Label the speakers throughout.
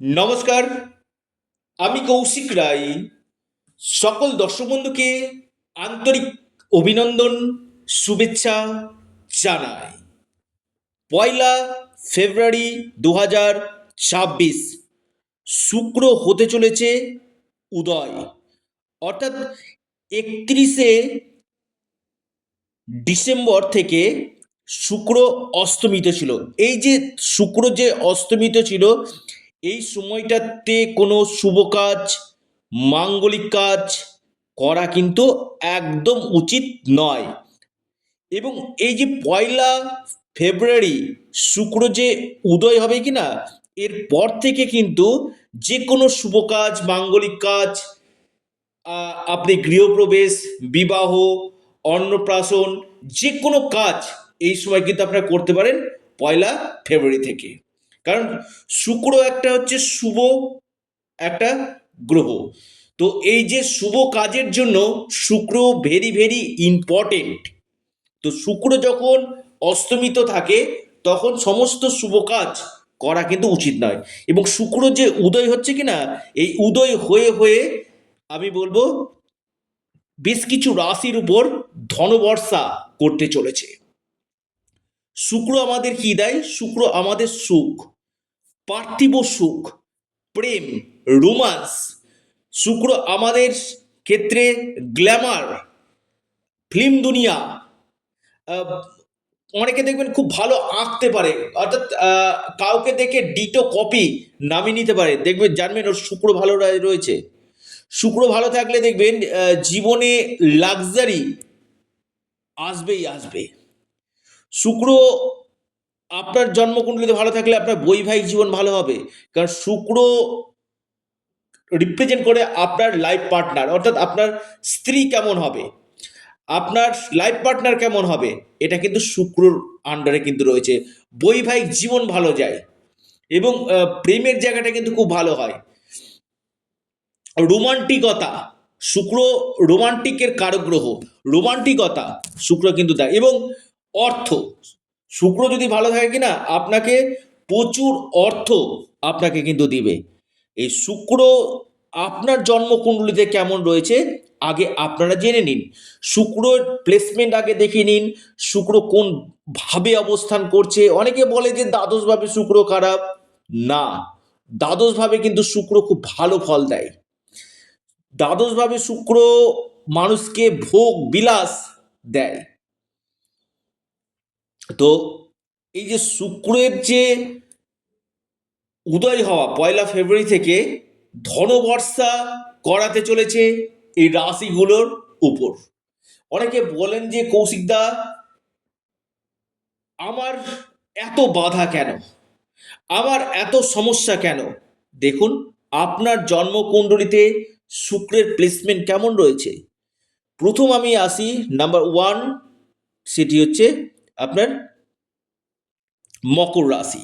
Speaker 1: নমস্কার, আমি কৌশিক রায়। সকল দর্শক বন্ধুকে আন্তরিক অভিনন্দন, শুভেচ্ছা জানাই। 1 ফেব্রুয়ারি 2026 শুক্র হতে চলেছে উদয়, অর্থাৎ 31শে ডিসেম্বর থেকে শুক্র অস্তমিত ছিল। এই যে শুক্র যে অস্তমিত ছিল, এই সময়টাতে কোনো শুভ কাজ, মাঙ্গলিক কাজ করা কিন্তু একদম উচিত নয়। এবং এই যে 1 ফেব্রুয়ারি শুক্র যে উদয় হবে কি না, এরপর থেকে কিন্তু যে কোনো শুভ কাজ, মাঙ্গলিক কাজ, আপনি গৃহপ্রবেশ, বিবাহ, অন্নপ্রাশন, যে কোনো কাজ এই সময় কিন্তু আপনারা করতে পারেন 1 ফেব্রুয়ারি থেকে। কারণ শুক্র একটা হচ্ছে শুভ একটা গ্রহ। তো এই যে শুভ কাজের জন্য শুক্র ভেরি ভেরি ইম্পর্টেন্ট। তো শুক্র যখন অস্তমিত থাকে তখন সমস্ত শুভ কাজ করা কিন্তু উচিত নয়। এবং শুক্র যে উদয় হচ্ছে কি না, এই উদয় হয়ে হয়ে আমি বলবো বেশ কিছু রাশির উপর ধনবর্ষা করতে চলেছে। শুক্র আমাদের কি দেয়? শুক্র আমাদের সুখ, পার্থিব সুখ, প্রেম, রোমান্স। শুক্র আমাদের ক্ষেত্রে গ্ল্যামার, ফিল্ম দুনিয়া। আহ, অনেকে দেখবেন খুব ভালো আঁকতে পারে, অর্থাৎ কাউকে দেখে ডিটো কপি নামিয়ে নিতে পারে, দেখবেন জানবেন ওর শুক্র ভালো রয়েছে। শুক্র ভালো থাকলে দেখবেন জীবনে লাক্সারি আসবেই আসবে। শুক্র আপনার জন্মকুণ্ডলিতে ভালো থাকলে আপনার বৈবাহিক জীবন ভালো হবে, কারণ শুক্র রিপ্রেজেন্ট করে আপনার লাইফ পার্টনার, অর্থাৎ আপনার স্ত্রী কেমন হবে, আপনার লাইফ পার্টনার কেমন হবে, এটা কিন্তু শুক্রর আন্ডারে কিন্তু রয়েছে। বৈবাহিক জীবন ভালো যায় এবং প্রেমের জায়গাটা কিন্তু খুব ভালো হয়। রোমান্টিকতা, শুক্র রোমান্টিকের কারক গ্রহ। রোমান্টিকতা শুক্র কিন্তু দেয়। এবং অর্থ, শুক্র যদি ভালো থাকে কিনা আপনাকে প্রচুর অর্থ আপনাকে কিন্তু দিবে। এই শুক্র আপনার জন্মকুণ্ডলিতে কেমন রয়েছে আগে আপনারা জেনে নিন। শুক্রর প্লেসমেন্ট আগে দেখে নিন, শুক্র কোন ভাবে অবস্থান করছে। অনেকে বলে যে দ্বাদশ ভাবে শুক্র খারাপ। না, দ্বাদশ ভাবে কিন্তু শুক্র খুব ভালো ফল দেয়। দ্বাদশভাবে শুক্র মানুষকে ভোগ বিলাস দেয়। তো এই যে শুক্রের যে উদয় হওয়া 1 ফেব্রুয়ারি থেকে ধনবর্ষা করাতে চলেছে এই রাশিগুলোর উপর। অনেকে বলেন যে কৌশিকদা, আমার এত বাধা কেন, আমার এত সমস্যা কেন? দেখুন, আপনার জন্মকুণ্ডলিতে শুক্রের প্লেসমেন্ট কেমন রয়েছে। প্রথম আমি আসি নাম্বার 1, সেটি হচ্ছে আপনার মকর রাশি।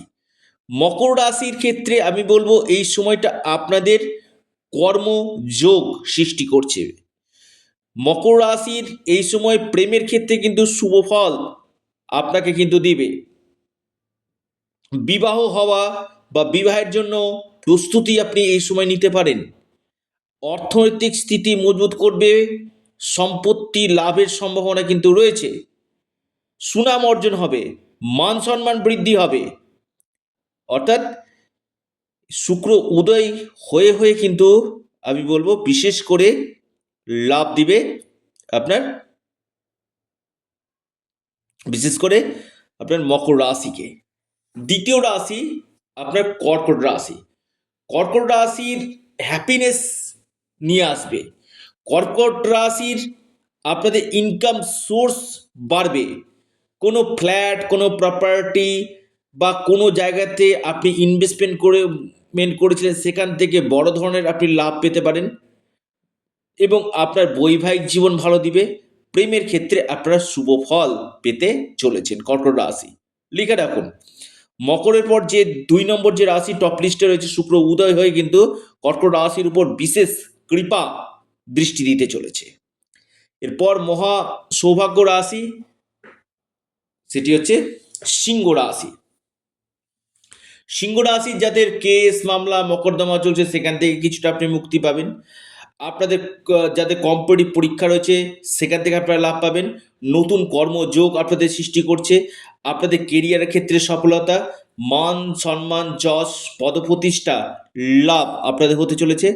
Speaker 1: মকর রাশির ক্ষেত্রে আমি বলবো এই সময়টা আপনাদের কর্মযোগ সৃষ্টি করছে। মকর রাশির এই সময় প্রেমের ক্ষেত্রে কিন্তু শুভ ফল আপনাকে কিন্তু দিবে। বিবাহ হওয়া বা বিবাহের জন্য প্রস্তুতি আপনি এই সময় নিতে পারেন। অর্থনৈতিক স্থিতি মজবুত করবে, সম্পত্তি লাভের সম্ভাবনা কিন্তু রয়েছে, সুনাম অর্জন হবে, মান সম্মান বৃদ্ধি হবে। অর্থাৎ শুক্র উদয় হয়ে হয়ে কিন্তু আমি বলবো বিশেষ করে লাভ দিবে আপনার, বিশেষ করে আপনার মকর রাশিকে। দ্বিতীয় রাশি আপনার কর্কট রাশি। কর্কট রাশির হ্যাপিনেস নিয়ে আসবে। কর্কট রাশির আপনাদের ইনকাম সোর্স বাড়বে। কোনো ফ্ল্যাট, কোনো প্রপার্টি বা কোনো জায়গাতে আপনি ইনভেস্টমেন্ট করে করেছিলেন, সেখান থেকে বড় ধরনের আপনি লাভ পেতে পারেন। এবং আপনার বৈবাহিক জীবন ভালো দিবে। প্রেমের ক্ষেত্রে আপনারা শুভ ফল পেতে চলেছেন কর্কট রাশি। লিখে রাখুন, মকরের পর যে 2 নম্বর যে রাশি টপ লিস্টে রয়েছে, শুক্র উদয় হয়ে কিন্তু কর্কট রাশির উপর বিশেষ কৃপা দৃষ্টি দিতে চলেছে। এরপর মহা সৌভাগ্য রাশি, সেটি হচ্ছে সিংহ রাশি। সিংহ রাশি যাদের কেস মামলা মকদ্দমা চলছে সেখান থেকে কিছুটা আপনি মুক্তি পাবেন। আপনাদের যাদের কম্পিটিটিভ পরীক্ষা রয়েছে সেখান থেকে আপনারা লাভ পাবেন। নতুন কর্মযোগ আপনাদের সৃষ্টি করছে। আপনাদের কেরিয়ারের ক্ষেত্রে সফলতা, মান সম্মান, যশ, পদপ্রতিষ্ঠা, লাভ আপনাদের হতে চলেছে।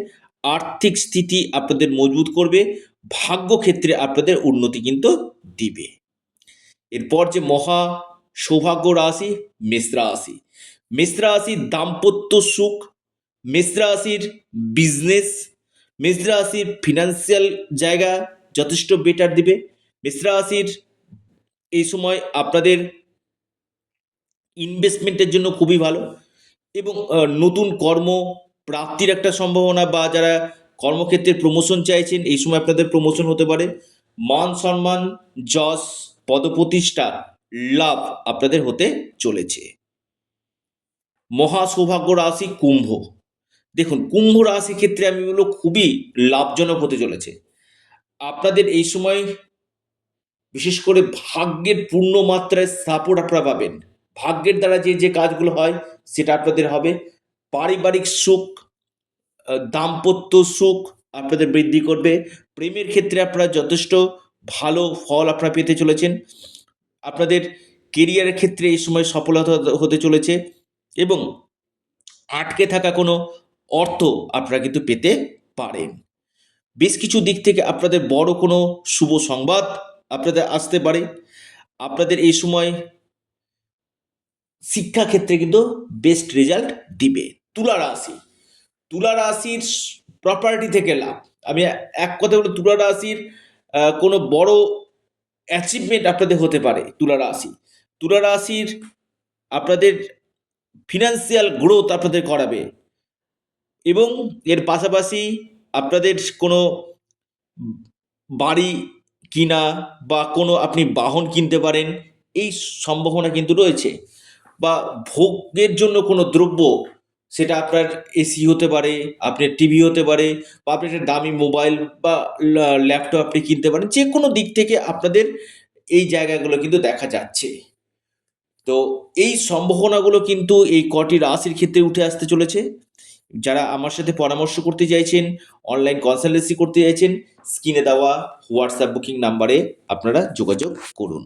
Speaker 1: আর্থিক স্থিতি আপনাদের মজবুত করবে। ভাগ্য ক্ষেত্রে আপনাদের উন্নতি কিন্তু দিবে। এরপর যে মহা সৌভাগ্য রাশি মেষ রাশি। মেষ রাশির দাম্পত্য সুখ, মেষ রাশির বিজনেস, মেষ রাশির ফিনান্সিয়াল জায়গা যথেষ্ট বেটার দিবে। মেষ রাশির এই সময় আপনাদের ইনভেস্টমেন্টের জন্য খুবই ভালো এবং নতুন কর্ম প্রাপ্তির একটা সম্ভাবনা, বা যারা কর্মক্ষেত্রে প্রমোশন চাইছেন এই সময় আপনাদের প্রমোশন হতে পারে। মান সম্মান, যশ, পদপ্রতিষ্ঠা, লাভ আপনাদের হতে চলেছে। মহা সৌভাগ্য রাশি কুম্ভ। দেখুন, কুম্ভ রাশি ক্ষেত্রে আমি বলবো খুবই লাভজনক হতে চলেছে। আপনাদের এই সময় বিশেষ করে ভাগ্যের পূর্ণ মাত্রায় সাপোর্ট আপনারা পাবেন। ভাগ্যের দ্বারা যে যে কাজগুলো হয় সেটা আপনাদের হবে। পারিবারিক সুখ, দাম্পত্য সুখ আপনাদের বৃদ্ধি করবে। প্রেমের ক্ষেত্রে আপনারা যথেষ্ট ভালো ফল আপনারা পেতে চলেছেন। আপনাদের কেরিয়ারের ক্ষেত্রে এই সময় সফলতা হতে চলেছে এবং আটকে থাকা কোনো অর্থ আপনারা কিন্তু পেতে পারেন। বেশ কিছু দিক থেকে আপনাদের বড় কোনো শুভ সংবাদ আপনাদের আসতে পারে। আপনাদের এই সময় শিক্ষাক্ষেত্রে কিন্তু বেস্ট রেজাল্ট দিবে। তুলা রাশি, তুলা রাশির প্রপার্টি থেকে লাভ। আমি এক কথা বলি, তুলা রাশির কোনো বড় অ্যাচিভমেন্ট আপনাদের হতে পারে। তুলা রাশি, তুলা রাশির আপনাদের ফিনান্সিয়াল গ্রোথ আপনাদের করাবে এবং এর পাশাপাশি আপনাদের কোনো বাড়ি কিনা বা কোনো আপনি বাহন কিনতে পারেন, এই সম্ভাবনা কিন্তু রয়েছে। বা ভোগের জন্য কোনো দ্রব্য, সেটা আপনার এসি হতে পারে, আপনার টিভি হতে পারে, বা আপনি একটা দামি মোবাইল বা ল্যাপটপ আপনি কিনতে পারেন। যে কোনো দিক থেকে আপনাদের এই জায়গাগুলো কিন্তু দেখা যাচ্ছে। তো এই সম্ভাবনাগুলো কিন্তু এই কটি রাশির ক্ষেত্রে উঠে আসতে চলেছে। যারা আমার সাথে পরামর্শ করতে চাইছেন, অনলাইন কনসালটেন্সি করতে চাইছেন, স্ক্রিনে দেওয়া হোয়াটসঅ্যাপ বুকিং নাম্বারে আপনারা যোগাযোগ করুন।